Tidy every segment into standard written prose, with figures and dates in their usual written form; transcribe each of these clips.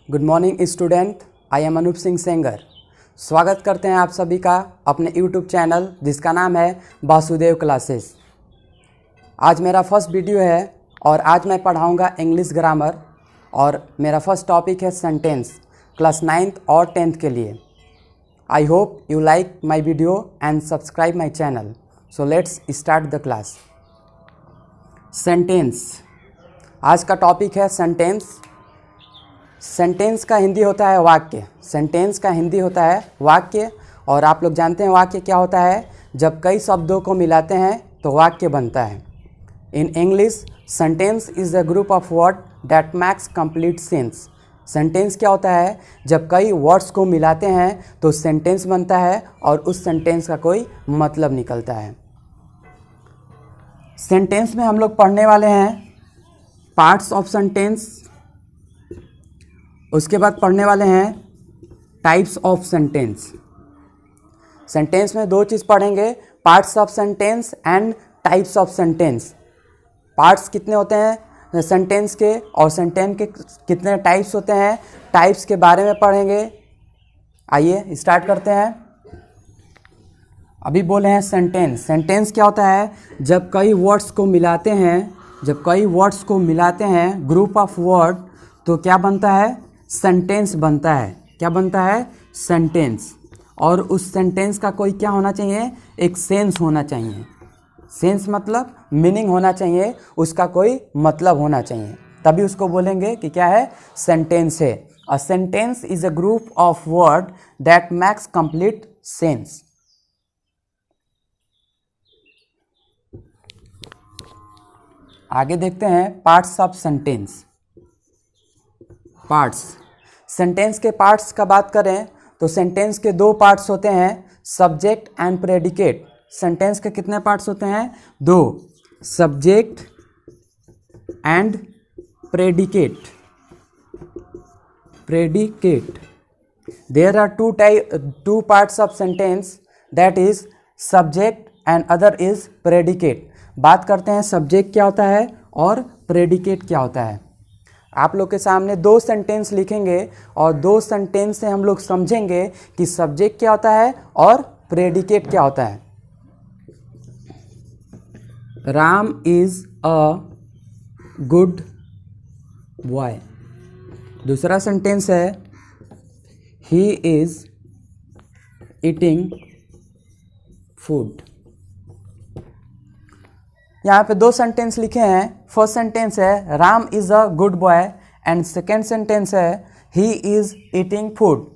Good morning student, I am Anup Singh Sengar. स्वागत करते हैं आप सभी का अपने यूट्यूब चैनल जिसका नाम है वासुदेव क्लासेस। आज मेरा फर्स्ट वीडियो है और आज मैं पढ़ाऊंगा इंग्लिश ग्रामर और मेरा फर्स्ट टॉपिक है सेंटेंस क्लास 9th और 10th के लिए। आई hope you like my video and subscribe my channel. So let's start the class. Sentence, आज का टॉपिक है सेंटेंस। सेंटेंस का हिंदी होता है वाक्य। सेंटेंस का हिंदी होता है वाक्य। और आप लोग जानते हैं वाक्य क्या होता है। जब कई शब्दों को मिलाते हैं तो वाक्य बनता है। In English sentence is a group of word that makes complete sense. Sentence क्या होता है, जब कई वर्ड्स को मिलाते हैं तो सेंटेंस बनता है और उस सेंटेंस का कोई मतलब निकलता है। सेंटेंस में हम लोग पढ़ने वाले हैं पार्ट्स ऑफ सेंटेंस, उसके बाद पढ़ने वाले हैं टाइप्स ऑफ सेंटेंस। सेंटेंस में दो चीज़ पढ़ेंगे, parts of sentence and types of sentence. Parts कितने होते हैं सेंटेंस के और सेंटेंस के कितने टाइप्स होते हैं, टाइप्स के बारे में पढ़ेंगे। आइए स्टार्ट करते हैं। अभी बोले हैं सेंटेंस। सेंटेंस क्या होता है, जब कई वर्ड्स को मिलाते हैं, जब कई वर्ड्स को मिलाते हैं ग्रुप ऑफ वर्ड तो क्या बनता है, सेंटेंस बनता है। क्या बनता है, सेंटेंस। और उस सेंटेंस का कोई क्या होना चाहिए, एक सेंस होना चाहिए। सेंस मतलब मीनिंग होना चाहिए, उसका कोई मतलब होना चाहिए, तभी उसको बोलेंगे कि क्या है, सेंटेंस है। A sentence is a group of word that makes complete sense. आगे देखते हैं parts of sentence. Parts, sentence के पार्ट्स का बात करें तो सेंटेंस के दो पार्ट्स होते हैं, सब्जेक्ट एंड प्रेडिकेट। सेंटेंस के कितने पार्ट्स होते हैं, दो, subject and predicate. Predicate, there are two parts of sentence, that is subject and other is predicate. बात करते हैं सब्जेक्ट क्या होता है और प्रेडिकेट क्या होता है। आप लोग के सामने दो सेंटेंस लिखेंगे और दो सेंटेंस से हम लोग समझेंगे कि सब्जेक्ट क्या होता है और प्रेडिकेट क्या होता है। Ram is a good boy. दूसरा सेंटेंस है ही इज ईटिंग फूड। यहाँ पे दो सेंटेंस लिखे हैं। फर्स्ट सेंटेंस है Ram is a good boy and second sentence है ही इज़ ईटिंग फूड।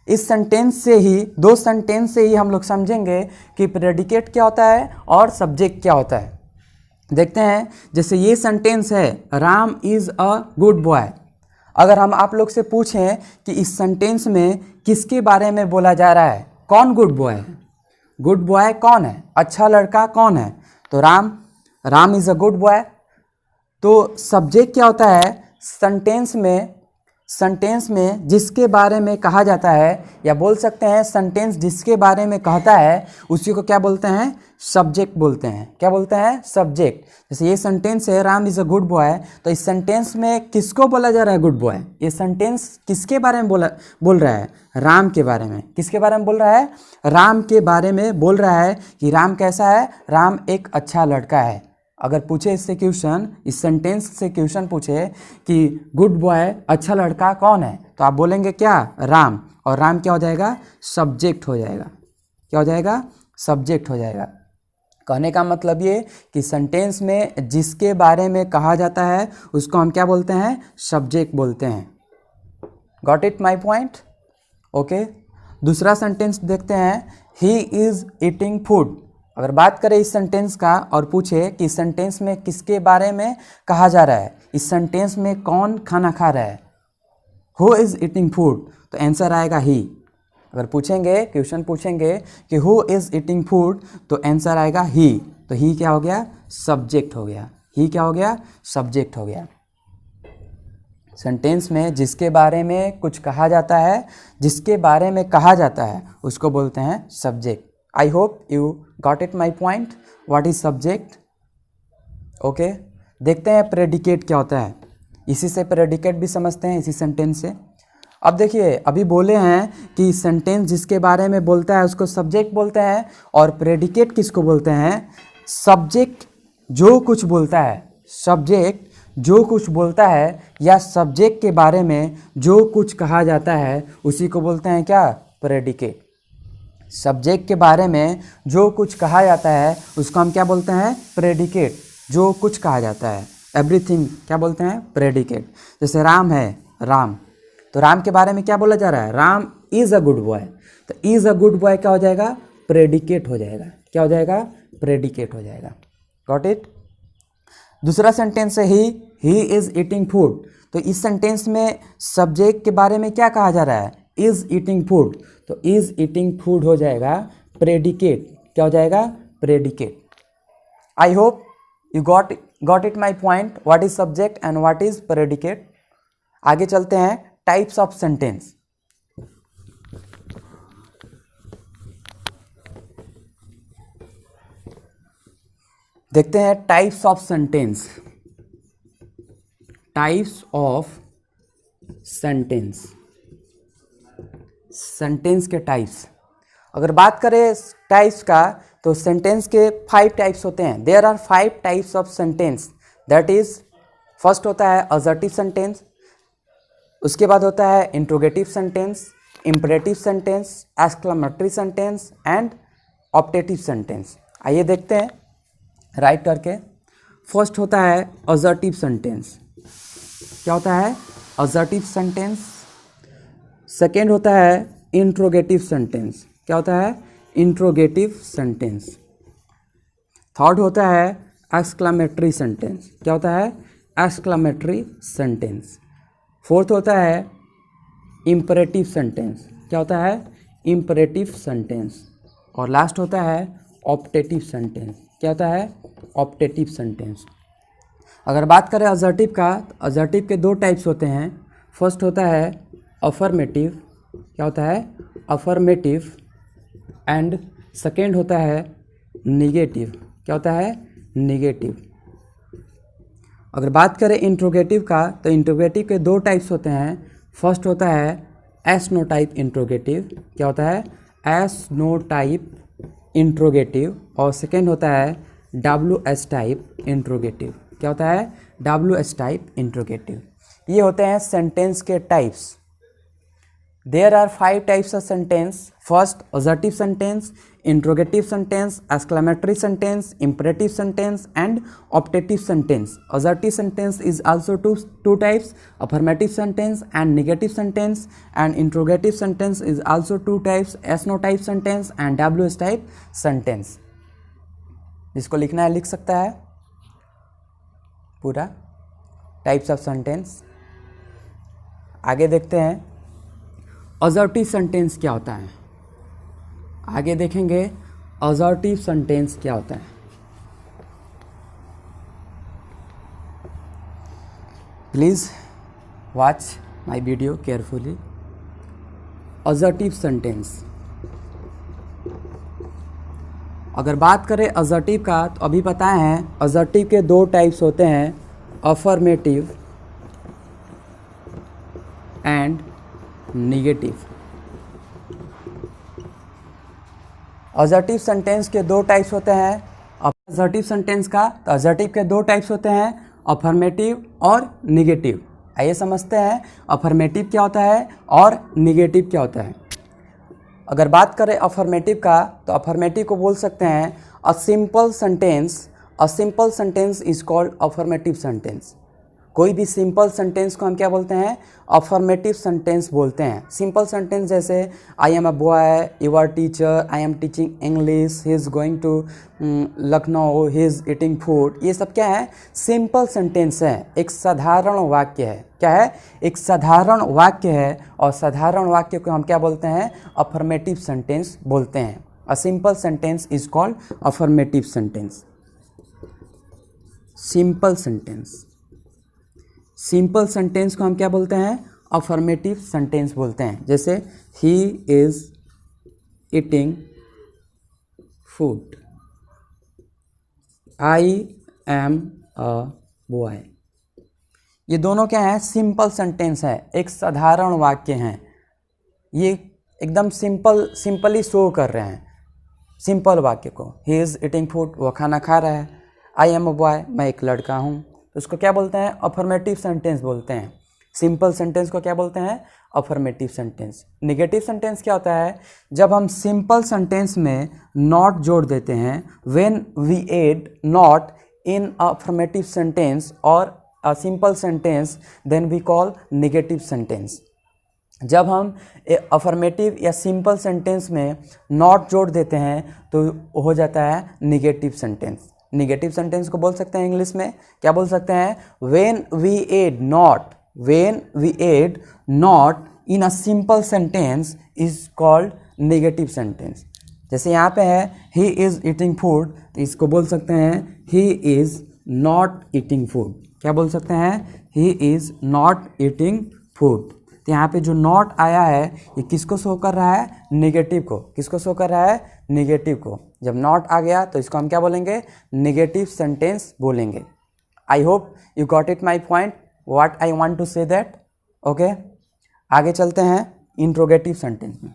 इस सेंटेंस से ही, दो सेंटेंस से ही हम लोग समझेंगे कि प्रेडिकेट क्या होता है और सब्जेक्ट क्या होता है। देखते हैं, जैसे ये सेंटेंस है Ram is a good boy. अगर हम आप लोग से पूछें कि इस सेंटेंस में किसके बारे में बोला जा रहा है, कौन गुड बॉय है, गुड बॉय कौन है, अच्छा लड़का कौन है, तो Ram is a good boy. तो सब्जेक्ट क्या होता है, सेंटेंस में जिसके बारे में कहा जाता है, या बोल सकते हैं सेंटेंस जिसके बारे में कहता है उसी को क्या बोलते हैं, सब्जेक्ट बोलते हैं। क्या बोलते हैं, सब्जेक्ट। जैसे ये सेंटेंस है Ram is a good boy, तो इस सेंटेंस में किसको बोला जा रहा है, गुड बॉय। ये सेंटेंस किसके बारे में बोल रहा है, राम के बारे में। किसके बारे में बोल रहा है, राम के बारे में बोल रहा है कि राम कैसा है, राम एक अच्छा लड़का है। अगर पूछे इससे क्वेश्चन, इस सेंटेंस से क्वेश्चन पूछे कि गुड बॉय अच्छा लड़का कौन है, तो आप बोलेंगे क्या, राम। और राम क्या हो जाएगा, सब्जेक्ट हो जाएगा। क्या हो जाएगा, सब्जेक्ट हो जाएगा। कहने का मतलब ये कि सेंटेंस में जिसके बारे में कहा जाता है उसको हम क्या बोलते हैं, सब्जेक्ट बोलते हैं। Got it my point, okay. दूसरा सेंटेंस देखते हैं, ही इज़ ईटिंग फूड। अगर बात करें इस सेंटेंस का और पूछे कि इस सेंटेंस में किसके बारे में कहा जा रहा है, इस सेंटेंस में कौन खाना खा रहा है, हु इज़ ईटिंग फूड, तो आंसर आएगा ही। अगर पूछेंगे, क्वेश्चन पूछेंगे कि हु इज़ ईटिंग फूड, तो आंसर आएगा ही। तो ही क्या हो गया, सब्जेक्ट हो गया। ही क्या हो गया, सब्जेक्ट हो गया। सेंटेंस में जिसके बारे में कुछ कहा जाता है, जिसके बारे में कहा जाता है उसको बोलते हैं subject. I hope you got it my point. What is subject? Okay, देखते हैं प्रेडिकेट क्या होता है। इसी से प्रेडिकेट भी समझते हैं, इसी सेंटेंस से। अब देखिए अभी बोले हैं कि सेंटेंस जिसके बारे में बोलता है उसको सब्जेक्ट बोलते हैं, और प्रेडिकेट किसको बोलते हैं? सब्जेक्ट जो कुछ बोलता है, सब्जेक्ट जो कुछ बोलता है या सब्जेक्ट के बारे में जो कुछ कहा जाता है उसी को बोलते हैं क्या? प्रेडिकेट। सब्जेक्ट के बारे में जो कुछ कहा जाता है उसको हम क्या बोलते हैं? प्रेडिकेट। जो कुछ कहा जाता है, एवरीथिंग क्या बोलते हैं? प्रेडिकेट। जैसे राम है, राम, तो राम के बारे में क्या बोला जा रहा है? Ram is a good boy. तो इज़ अ गुड बॉय क्या हो जाएगा? प्रेडिकेट हो जाएगा। क्या हो जाएगा? प्रेडिकेट हो जाएगा। Got it? दूसरा सेंटेंस है ही इज़ ईटिंग फूड। तो इस सेंटेंस में सब्जेक्ट के बारे में क्या कहा जा रहा है? Is eating food. तो इज़ ईटिंग फूड हो जाएगा प्रेडिकेट। क्या हो जाएगा? Predicate. I hope you got it my point, what is subject and what is predicate. आगे चलते हैं, टाइप्स ऑफ सेंटेंस। देखते हैं types of sentence. Types of sentence, sentence के टाइप्स। अगर बात करें टाइप्स का तो सेंटेंस के 5 टाइप्स होते हैं। There are 5 types of sentence. That is, first होता है असर्टिव सेंटेंस, उसके बाद होता है interrogative sentence, imperative sentence, exclamatory sentence and optative sentence. आइए देखते हैं राइट करके। फर्स्ट होता है असर्टिव सेंटेंस। क्या होता है? Assertive sentence. सेकेंड होता है इंट्रोगेटिव सेंटेंस। क्या होता है? Interrogative sentence. थर्ड होता है एक्सक्लेमेटरी सेंटेंस। क्या होता है? Exclamatory sentence. फोर्थ होता है इंपरेटिव सेंटेंस। क्या होता है? Imperative sentence. और लास्ट होता है ऑप्टेटिव सेंटेंस। क्या होता है? Optative sentence. अगर बात करें असर्टिव का, तो असर्टिव के 2 टाइप्स होते हैं। फर्स्ट होता है अफर्मेटिव। क्या होता है? अफर्मेटिव। एंड सेकेंड होता है निगेटिव। क्या होता है? निगेटिव। अगर बात करें इंट्रोगेटिव का, तो इंट्रोगेटिव के 2 टाइप्स होते हैं। फर्स्ट होता है एस नो टाइप इंट्रोगेटिव। क्या होता है? Yes no type interrogative. और सेकेंड होता है WS टाइप इंट्रोगेटिव। क्या होता है? WS type interrogative. ये होते हैं सेंटेंस के types. There are 5 types of sentence. First assertive sentence, interrogative sentence, exclamatory sentence, imperative sentence and optative sentence. Assertive sentence is also two types, affirmative sentence and negative sentence, and interrogative sentence is also 2 types, S-no type sentence and WS type sentence. जिसको लिखना है लिख सकता है पूरा types of sentence. आगे देखते हैं असर्टिव सेंटेंस क्या होता है। आगे देखेंगे असर्टिव सेंटेंस क्या होता है। Please watch my video carefully. Assertive sentence, अगर बात करें असर्टिव का, तो अभी पता है असर्टिव के 2 टाइप्स होते हैं, affirmative and negative. Assertive sentence के 2 टाइप्स होते हैं। असर्टिव सेंटेंस का, तो असर्टिव के 2 टाइप्स होते हैं, अफर्मेटिव और निगेटिव। आइए समझते हैं अफर्मेटिव क्या होता है और निगेटिव क्या होता है। अगर बात करें अफर्मेटिव का, तो अफर्मेटिव को बोल सकते हैं अ simple sentence. A simple sentence is called affirmative sentence. कोई भी सिंपल सेंटेंस को हम क्या बोलते हैं? अफर्मेटिव सेंटेंस बोलते हैं। सिंपल सेंटेंस जैसे I am a boy, you are teacher, I am teaching English, he is going to Lucknow, he is eating food. ये सब क्या है? सिंपल सेंटेंस है, एक साधारण वाक्य है। क्या है? एक साधारण वाक्य है, और साधारण वाक्य को हम क्या बोलते हैं? अफर्मेटिव सेंटेंस बोलते हैं। अ simple sentence is called affirmative sentence. Simple sentence, simple sentence को हम क्या बोलते हैं? अफर्मेटिव सेंटेंस बोलते हैं। जैसे he is eating food, I am a boy. ये दोनों क्या हैं, सिंपल सेंटेंस है, एक साधारण वाक्य हैं, ये एकदम सिंपली शो कर रहे हैं सिंपल वाक्य को। ही इज़ ईटिंग फूड, वह खाना खा रहा है। आई एम अ बॉय, मैं एक लड़का हूँ। तो उसको क्या बोलते हैं, अफर्मेटिव सेंटेंस बोलते हैं। सिंपल सेंटेंस को क्या बोलते हैं, अफर्मेटिव सेंटेंस। नेगेटिव सेंटेंस क्या होता है, जब हम सिंपल सेंटेंस में नॉट जोड़ देते हैं, when we add not in affirmative sentence और a simple sentence, then we call negative sentence. जब हम अफर्मेटिव या सिंपल सेंटेंस में नॉट जोड़ देते हैं तो हो जाता है नेगेटिव सेंटेंस। नेगेटिव सेंटेंस को बोल सकते हैं इंग्लिश में, क्या बोल सकते हैं, when we add not in a simple sentence is called negative sentence. जैसे यहाँ पे है ही इज़ ईटिंग फूड, तो इसको बोल सकते हैं he is not eating food. क्या बोल सकते हैं, he is not eating food. तो यहाँ पे जो नॉट आया है ये किसको शो कर रहा है, नेगेटिव को। किसको शो कर रहा है, नेगेटिव को। जब नॉट आ गया तो इसको हम क्या बोलेंगे, नेगेटिव सेंटेंस बोलेंगे। I hope you got it my point, what I want to say that. Okay, आगे चलते हैं इंट्रोगेटिव सेंटेंस में।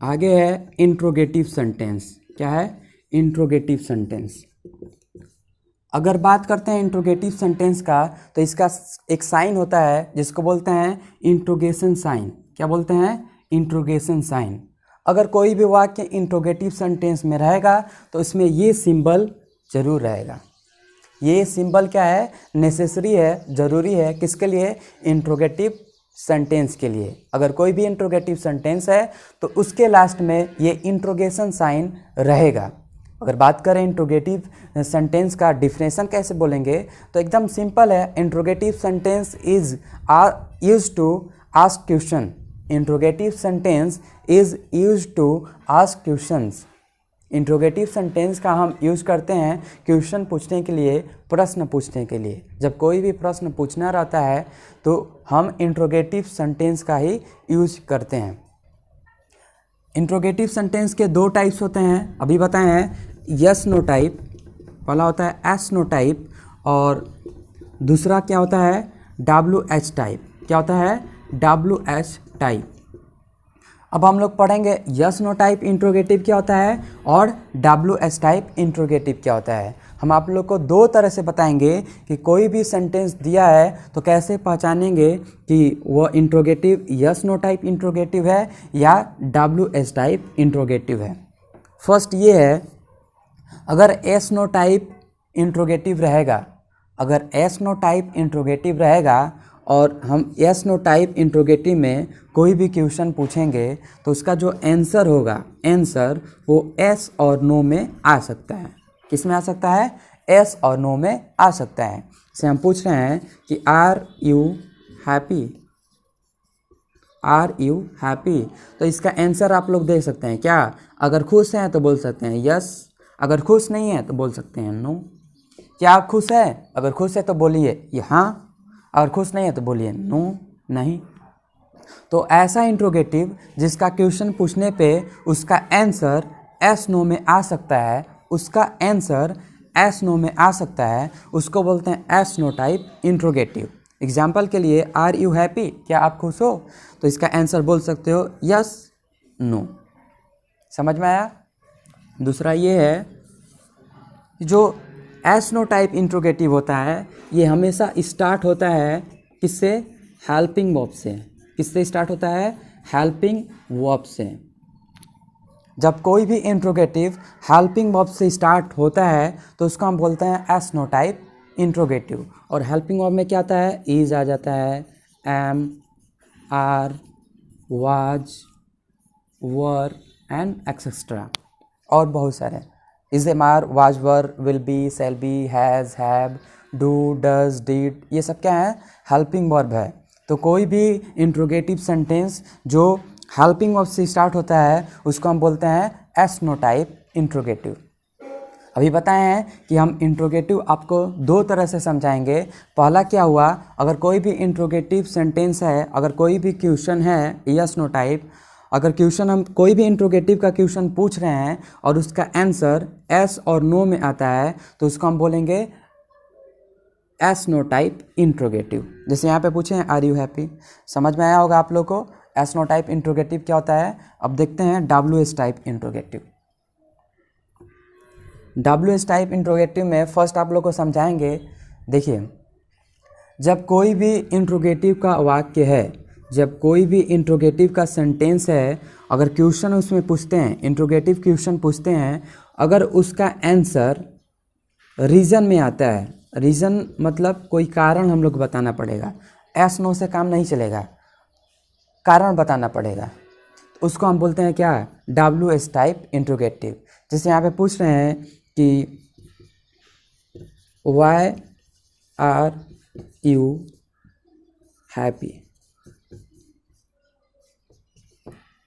आगे है इंट्रोगेटिव सेंटेंस। क्या है, इंट्रोगेटिव सेंटेंस। अगर बात करते हैं इंट्रोगेटिव सेंटेंस का, तो इसका एक साइन होता है जिसको बोलते हैं इंट्रोगेशन साइन। क्या बोलते हैं, इंट्रोगेशन साइन। अगर कोई भी वाक्य इंट्रोगेटिव सेंटेंस में रहेगा तो इसमें ये सिंबल जरूर रहेगा। ये सिंबल क्या है, नेसेसरी है, ज़रूरी है, किसके लिए, इंट्रोगेटिव सेंटेंस के लिए। अगर कोई भी इंट्रोगेटिव सेंटेंस है तो उसके लास्ट में ये इंट्रोगेशन साइन रहेगा। अगर बात करें इंट्रोगेटिव सेंटेंस का डिफिनेशन कैसे बोलेंगे, तो एकदम सिंपल है। Interrogative sentence is used to ask question. Interrogative sentence is used to ask questions. Interrogative sentence का हम यूज़ करते हैं क्वेश्चन पूछने के लिए, प्रश्न पूछने के लिए। जब कोई भी प्रश्न पूछना रहता है तो हम इंट्रोगेटिव सेंटेंस का ही यूज करते हैं। इंट्रोगेटिव सेंटेंस के दो टाइप्स होते हैं, अभी बताए हैं, यस नो टाइप। पहला होता है एस नो टाइप और दूसरा क्या होता है, WH टाइप। क्या होता है, WH टाइप। अब हम लोग पढ़ेंगे यस नो टाइप इंट्रोगेटिव क्या होता है और WH टाइप इंट्रोगेटिव क्या होता है। हम आप लोग को दो तरह से बताएंगे कि कोई भी सेंटेंस दिया है तो कैसे पहचानेंगे कि वो interrogative yes no type interrogative है या WH टाइप इंट्रोगेटिव है। फर्स्ट ये है, अगर एस नो टाइप इंट्रोगेटिव रहेगा, अगर एस नो टाइप इंट्रोगेटिव रहेगा और हम एस नो टाइप इंट्रोगेटिव में कोई भी क्वेश्चन पूछेंगे तो उसका जो आंसर होगा, आंसर वो एस और नो में आ सकता है। किस में आ सकता है, एस और नो में आ सकता है। जैसे हम पूछ रहे हैं कि are you happy, are you happy, तो इसका आंसर आप लोग दे सकते हैं क्या, अगर खुश हैं तो बोल सकते हैं यस, अगर खुश नहीं है तो बोल सकते हैं नो। क्या आप खुश है, अगर खुश है तो बोलिए ये हाँ, अगर खुश नहीं है तो बोलिए नो, नहीं। तो ऐसा इंट्रोगेटिव जिसका क्वेश्चन पूछने पे उसका आंसर एस नो में आ सकता है, उसका आंसर एस नो में आ सकता है, उसको बोलते हैं yes no type interrogative. Example के लिए आर यू हैप्पी, क्या आप खुश हो, तो इसका आंसर बोल सकते हो यस नो। समझ में आया। दूसरा ये है, जो एस नो टाइप इंट्रोगेटिव होता है ये हमेशा स्टार्ट होता है किससे, हेल्पिंग वर्ब से। किससे स्टार्ट होता है, हेल्पिंग वर्ब से। जब कोई भी इंट्रोगेटिव हेल्पिंग वर्ब से स्टार्ट होता है तो उसको हम बोलते हैं एस नो टाइप इंट्रोगेटिव। और हेल्पिंग वर्ब में क्या आता है, इज आ जाता है, am, are, was, were and etcetera और बहुत सारे। Is, am, are, was, were, will be, shall be, has, have, do, does, did, ये सब क्या है, हेल्पिंग वर्ब है। तो कोई भी इंट्रोगेटिव सेंटेंस जो हेल्पिंग वर्ब से स्टार्ट होता है उसको हम बोलते हैं एस नो टाइप इंट्रोगेटिव। अभी बताए हैं कि हम इंट्रोगेटिव आपको दो तरह से समझाएंगे। पहला क्या हुआ, अगर कोई भी इंट्रोगेटिव सेंटेंस है, अगर कोई भी क्वेश्चन है यस नो टाइप अगर क्वेश्चन हम कोई भी इंट्रोगेटिव का क्वेश्चन पूछ रहे हैं और उसका आंसर एस और नो में आता है तो उसको हम बोलेंगे एस नो टाइप इंट्रोगेटिव। जैसे यहाँ पे पूछे हैं आर यू हैप्पी, समझ में आया होगा आप लोग को एस नो टाइप इंट्रोगेटिव क्या होता है। अब देखते हैं W S type interrogative. W S type interrogative में फर्स्ट आप लोग को समझाएंगे। देखिए, जब कोई भी इंट्रोगेटिव का वाक्य है, जब कोई भी इंट्रोगेटिव का सेंटेंस है, अगर क्वेश्चन उसमें पूछते हैं, इंट्रोगेटिव क्वेश्चन पूछते हैं, अगर उसका आंसर रीज़न में आता है, रीज़न मतलब कोई कारण हम लोग बताना पड़ेगा, एस नो से काम नहीं चलेगा, कारण बताना पड़ेगा, तो उसको हम बोलते हैं क्या, डब्ल्यू एस टाइप इंट्रोगेटिव। जैसे यहाँ पे पूछ रहे हैं कि वाई आर यू हैप्पी,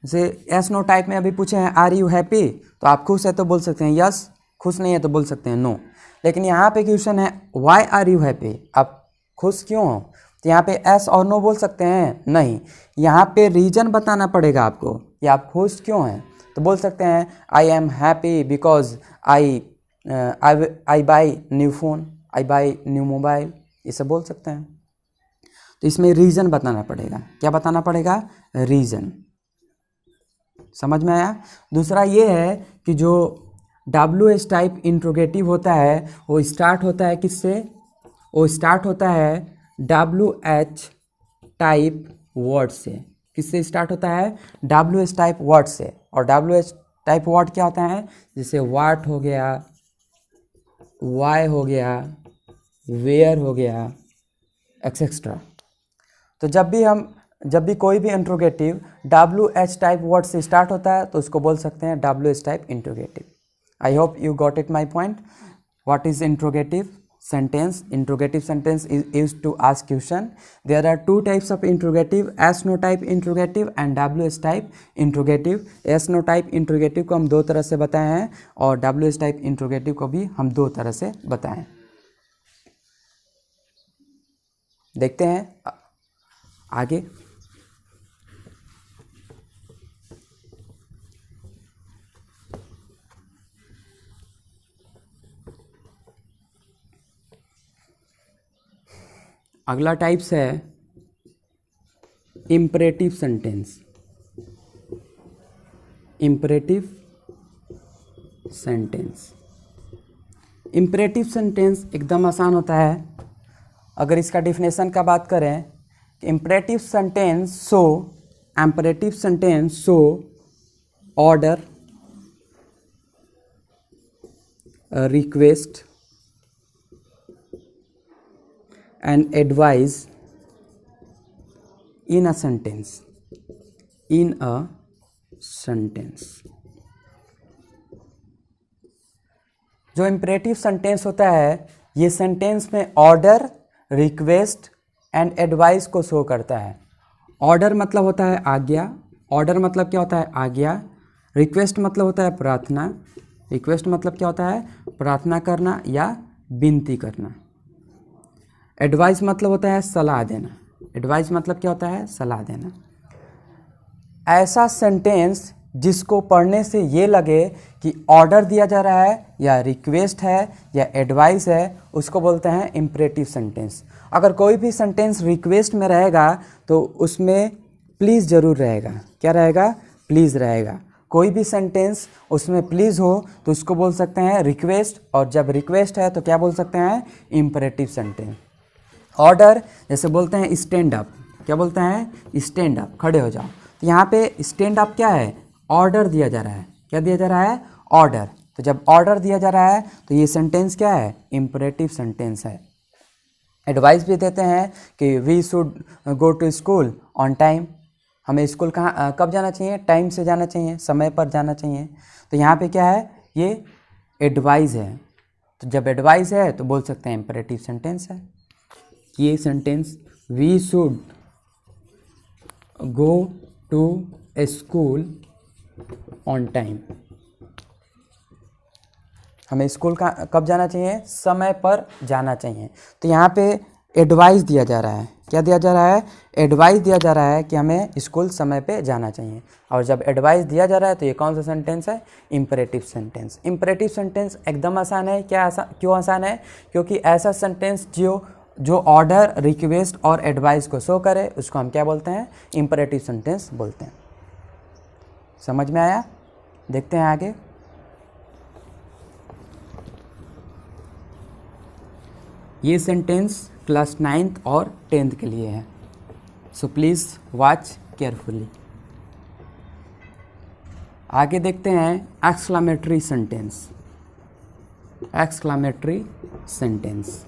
जैसे एस नो टाइप में अभी पूछे हैं आर यू हैप्पी, तो आप खुश है तो बोल सकते हैं यस, खुश नहीं है तो बोल सकते हैं नो। लेकिन यहाँ पे क्वेश्चन है वाई आर यू हैप्पी, आप खुश क्यों हो, तो यहाँ पे एस और नो बोल सकते हैं नहीं, यहाँ पे रीजन बताना पड़ेगा आपको कि आप खुश क्यों हैं। तो बोल सकते हैं I am happy because I by new phone, I by new mobile, ये सब बोल सकते हैं। तो इसमें रीज़न बताना पड़ेगा, क्या बताना पड़ेगा, रीज़न। समझ में आया। दूसरा ये है कि जो डब्ल्यू एस टाइप इंट्रोगेटिव होता है वो स्टार्ट होता है किससे, वो स्टार्ट होता है डब्ल्यू एच टाइप वर्ड से। किससे स्टार्ट होता है, डब्ल्यू एस टाइप वर्ड से। और डब्ल्यू एस टाइप वर्ड क्या होता है, जैसे वाट हो गया, वाई हो गया, वेयर हो गया, एक्सेट्रा। तो जब भी कोई भी interrogative W H type word से स्टार्ट होता है तो उसको बोल सकते हैं W H type interrogative. I hope you got it my point. What is interrogative sentence? Interrogative sentence is used to ask question. There are two types of interrogative, S no type interrogative and WS type interrogative. S no type interrogative को हम दो तरह से बताए हैं और WS type interrogative को भी हम दो तरह से बताएं। देखते हैं आगे। अगला टाइप्स है imperative sentence. Imperative sentence, imperative sentence एकदम आसान होता है। अगर इसका डिफिनेशन का बात करें, imperative sentence show order, request and advice in a sentence. जो इम्परेटिव सेंटेंस होता है ये सेंटेंस में ऑर्डर, रिक्वेस्ट एंड एडवाइस को शो करता है। ऑर्डर मतलब होता है आज्ञा, ऑर्डर मतलब क्या होता है आज्ञा। रिक्वेस्ट मतलब होता है प्रार्थना, रिक्वेस्ट मतलब क्या होता है प्रार्थना करना या विनती करना। एडवाइस मतलब होता है सलाह देना, एडवाइस मतलब क्या होता है सलाह देना। ऐसा सेंटेंस जिसको पढ़ने से ये लगे कि ऑर्डर दिया जा रहा है या रिक्वेस्ट है या एडवाइस है, उसको बोलते हैं इम्परेटिव सेंटेंस। अगर कोई भी सेंटेंस रिक्वेस्ट में रहेगा तो उसमें प्लीज़ ज़रूर रहेगा। क्या रहेगा, प्लीज़ रहेगा। कोई भी सेंटेंस उसमें प्लीज़ हो तो उसको बोल सकते हैं रिक्वेस्ट, और जब रिक्वेस्ट है तो क्या बोल सकते हैं इम्परेटिव सेंटेंस। ऑर्डर जैसे बोलते हैं स्टैंड अप, क्या बोलते हैं स्टैंड अप, खड़े हो जाओ। तो यहाँ पे स्टैंड अप क्या है, ऑर्डर दिया जा रहा है। क्या दिया जा रहा है, ऑर्डर। तो जब ऑर्डर दिया जा रहा है तो ये सेंटेंस क्या है, इम्परेटिव सेंटेंस है। एडवाइस भी देते हैं कि we should go to school on time, हमें स्कूल कब जाना चाहिए, टाइम से जाना चाहिए, समय पर जाना चाहिए। तो यहाँ पे क्या है, ये एडवाइस है। तो जब एडवाइस है तो बोल सकते हैं इम्परेटिव सेंटेंस है। ये sentence we should go to school on time, हमें स्कूल का कब जाना चाहिए, समय पर जाना चाहिए। तो यहाँ पे एडवाइस दिया जा रहा है। क्या दिया जा रहा है? एडवाइस दिया जा रहा है कि हमें स्कूल समय पे जाना चाहिए। और जब एडवाइस दिया जा रहा है तो ये कौन सा सेंटेंस है? Imperative sentence. इम्परेटिव सेंटेंस एकदम आसान है। क्या आसान? क्यों आसान है? क्योंकि ऐसा सेंटेंस जो ऑर्डर, रिक्वेस्ट और एडवाइस को शो करे उसको हम क्या बोलते हैं? इम्परेटिव सेंटेंस बोलते हैं। समझ में आया? देखते हैं आगे। ये सेंटेंस क्लास 9th और 10th के लिए है, सो प्लीज़ वॉच केयरफुली। आगे देखते हैं exclamatory sentence. Exclamatory sentence.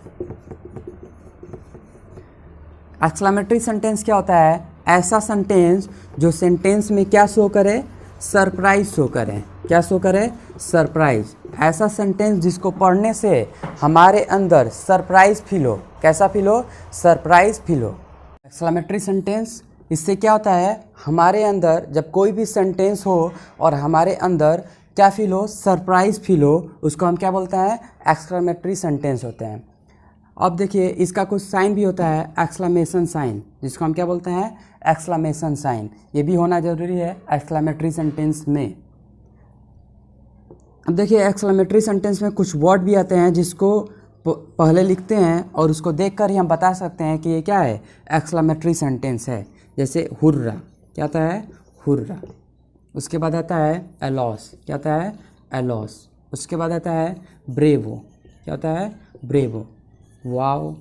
Exclamatory sentence क्या होता है? ऐसा सेंटेंस जो सेंटेंस में क्या शो करे? सरप्राइज शो करे। क्या शो करे? सरप्राइज। ऐसा सेंटेंस जिसको पढ़ने से हमारे अंदर सरप्राइज फील हो। कैसा फील हो? सरप्राइज फील हो। एक्सक्लामेटरी सेंटेंस, इससे क्या होता है? हमारे अंदर जब कोई भी सेंटेंस हो और हमारे अंदर क्या फील हो? सरप्राइज फील हो, उसको हम क्या बोलते हैं? एक्सक्लामेटरी सेंटेंस होते हैं। अब देखिए इसका कुछ साइन भी होता है, एक्सक्लामेशन साइन, जिसको हम क्या बोलते हैं? Exclamation sign. ये भी होना जरूरी है एक्सक्लामेटरी सेंटेंस में। अब देखिए एक्सक्लामेटरी सेंटेंस में कुछ वर्ड भी आते हैं जिसको पहले लिखते हैं और उसको देखकर ही हम बता सकते हैं कि ये क्या है? एक्सक्लामेटरी सेंटेंस है। जैसे हुर्रा, क्या आता है? हुर्रा। उसके बाद आता है एलॉस, क्या आता है? एलॉस। उसके बाद आता है ब्रेवो, क्या होता है? ब्रेवो। वाओ,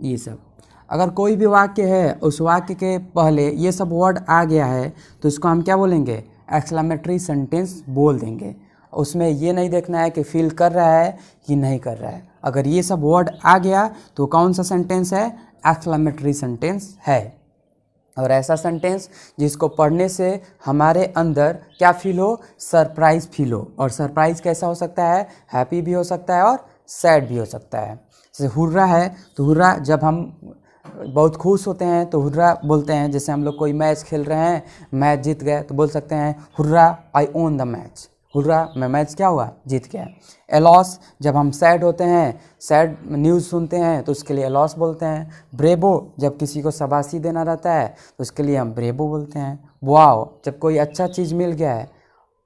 ये सब। अगर कोई भी वाक्य है उस वाक्य के पहले ये सब वर्ड आ गया है तो इसको हम क्या बोलेंगे? एक्सक्लामेटरी सेंटेंस बोल देंगे। उसमें ये नहीं देखना है कि फील कर रहा है कि नहीं कर रहा है। अगर ये सब वर्ड आ गया तो कौन सा सेंटेंस है? एक्सक्लामेटरी सेंटेंस है। और ऐसा सेंटेंस जिसको पढ़ने से हमारे अंदर क्या फील हो? सरप्राइज फील हो। और सरप्राइज कैसा हो सकता है? हैप्पी भी हो सकता है और सैड भी हो सकता है। जैसे हुर्रा है तो हुर्रा जब हम बहुत खुश होते हैं तो हुर्रा बोलते हैं। जैसे हम लोग कोई मैच खेल रहे हैं, मैच जीत गए तो बोल सकते हैं hurrah I own the match. Hurrah, मैं मैच क्या हुआ? जीत गया। एलॉस, जब हम सैड होते हैं, सैड न्यूज़ सुनते हैं तो उसके लिए एलॉस बोलते हैं। ब्रेवो, जब किसी को शाबाशी देना रहता है तो उसके लिए हम ब्रेवो बोलते हैं। वाओ, जब कोई अच्छा चीज़ मिल गया है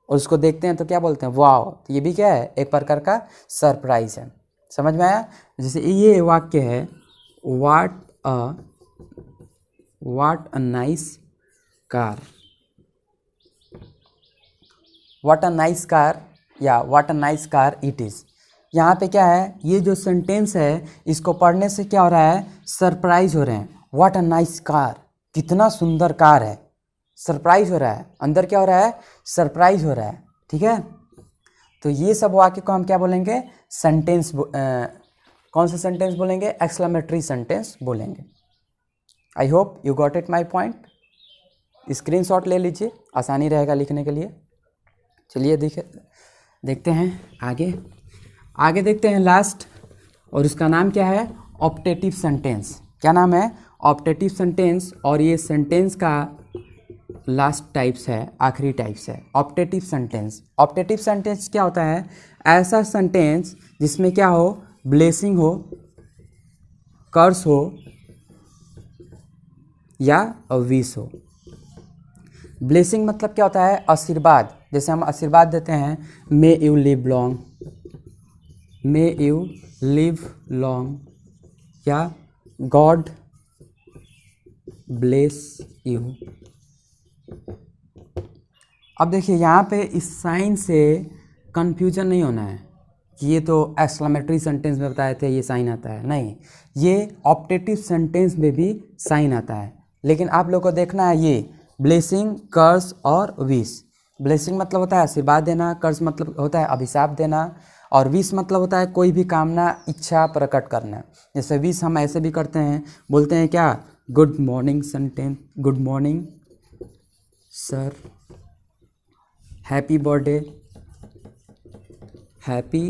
और उसको देखते हैं तो क्या बोलते हैं? वाओ। तो ये भी क्या है? एक प्रकार का सरप्राइज है। समझ में आया? जैसे ये वाक्य है, what a nice car. What a nice car या what a nice car it is. यहाँ पे क्या है? ये जो सेंटेंस है इसको पढ़ने से क्या हो रहा है? सरप्राइज हो रहे हैं। व्हाट अ नाइस कार, कितना सुंदर कार है। सरप्राइज हो रहा है, अंदर क्या हो रहा है? सरप्राइज हो रहा है। ठीक है, तो ये सब वाक्य को हम क्या बोलेंगे? सेंटेंस। कौन सा सेंटेंस बोलेंगे? एक्सक्लामेटरी सेंटेंस बोलेंगे। I hope you got it my point. Screenshot ले लीजिए, आसानी रहेगा लिखने के लिए। चलिए देखते हैं आगे देखते हैं लास्ट, और उसका नाम क्या है? Optative sentence. क्या नाम है? Optative sentence. और ये सेंटेंस का लास्ट टाइप्स है, आखिरी टाइप्स है ऑप्टेटिव सेंटेंस। ऑप्टेटिव सेंटेंस क्या होता है? ऐसा सेंटेंस जिसमें क्या हो? ब्लेसिंग हो, कर्स हो या विश हो। ब्लेसिंग मतलब क्या होता है? आशीर्वाद। जैसे हम आशीर्वाद देते हैं, may you live long, may you live long, या गॉड ब्लेस यू। अब देखिए यहाँ पे इस साइन से कंफ्यूजन नहीं होना है कि ये तो एक्सक्लामेटरी सेंटेंस में बताए थे ये साइन आता है। नहीं, ये ऑप्टेटिव सेंटेंस में भी साइन आता है। लेकिन आप लोग को देखना है ये ब्लेसिंग, कर्स और विश। ब्लेसिंग मतलब होता है आशीर्वाद देना, कर्स मतलब होता है अभिशाप देना, और विश मतलब होता है कोई भी कामना, इच्छा प्रकट करना। जैसे विश हम ऐसे भी करते हैं, बोलते हैं क्या? Good morning sentence, good morning sir, happy birthday, happy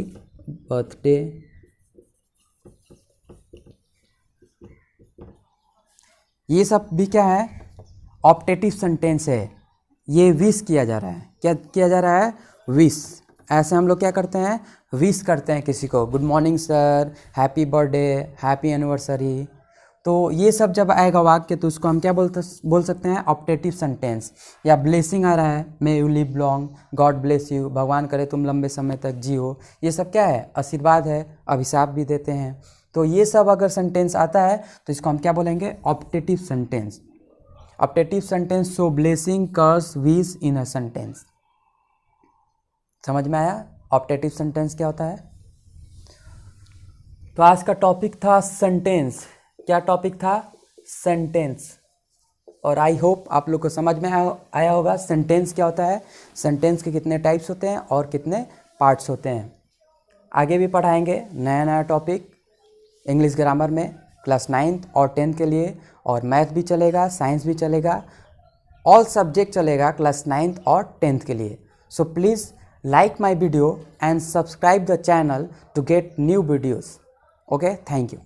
birthday. ये सब भी क्या है? ऑप्टेटिव सेंटेंस है। ये विश किया जा रहा है। क्या किया जा रहा है? विश। ऐसे हम लोग क्या करते हैं, विश करते हैं किसी को, good morning sir, happy birthday, happy anniversary. तो ये सब जब आएगा वाक्य तो उसको हम क्या बोल सकते हैं, ऑप्टेटिव सेंटेंस। या ब्लेसिंग आ रहा है, may you live long, God bless you, भगवान करे तुम लंबे समय तक जियो, ये सब क्या है, आशीर्वाद है, अभिशाप भी देते हैं। तो ये सब अगर सेंटेंस आता है तो इसको हम क्या बोलेंगे, optative sentence. Optative sentence show blessing, curse, wish in a sentence. समझ में आया ऑप्टेटिव सेंटेंस क्या होता है। तो आज का टॉपिक था सेंटेंस। क्या टॉपिक था, सेंटेंस। और आई होप आप लोग को समझ में आया होगा सेंटेंस क्या होता है, सेंटेंस के कितने टाइप्स होते हैं और कितने पार्ट्स होते हैं। आगे भी पढ़ाएंगे नया नया टॉपिक इंग्लिश ग्रामर में क्लास 9th और 10th के लिए, और मैथ भी चलेगा, साइंस भी चलेगा, ऑल सब्जेक्ट चलेगा क्लास 9th और 10th के लिए। So please like my video and subscribe the channel to get new videos. Okay, thank you.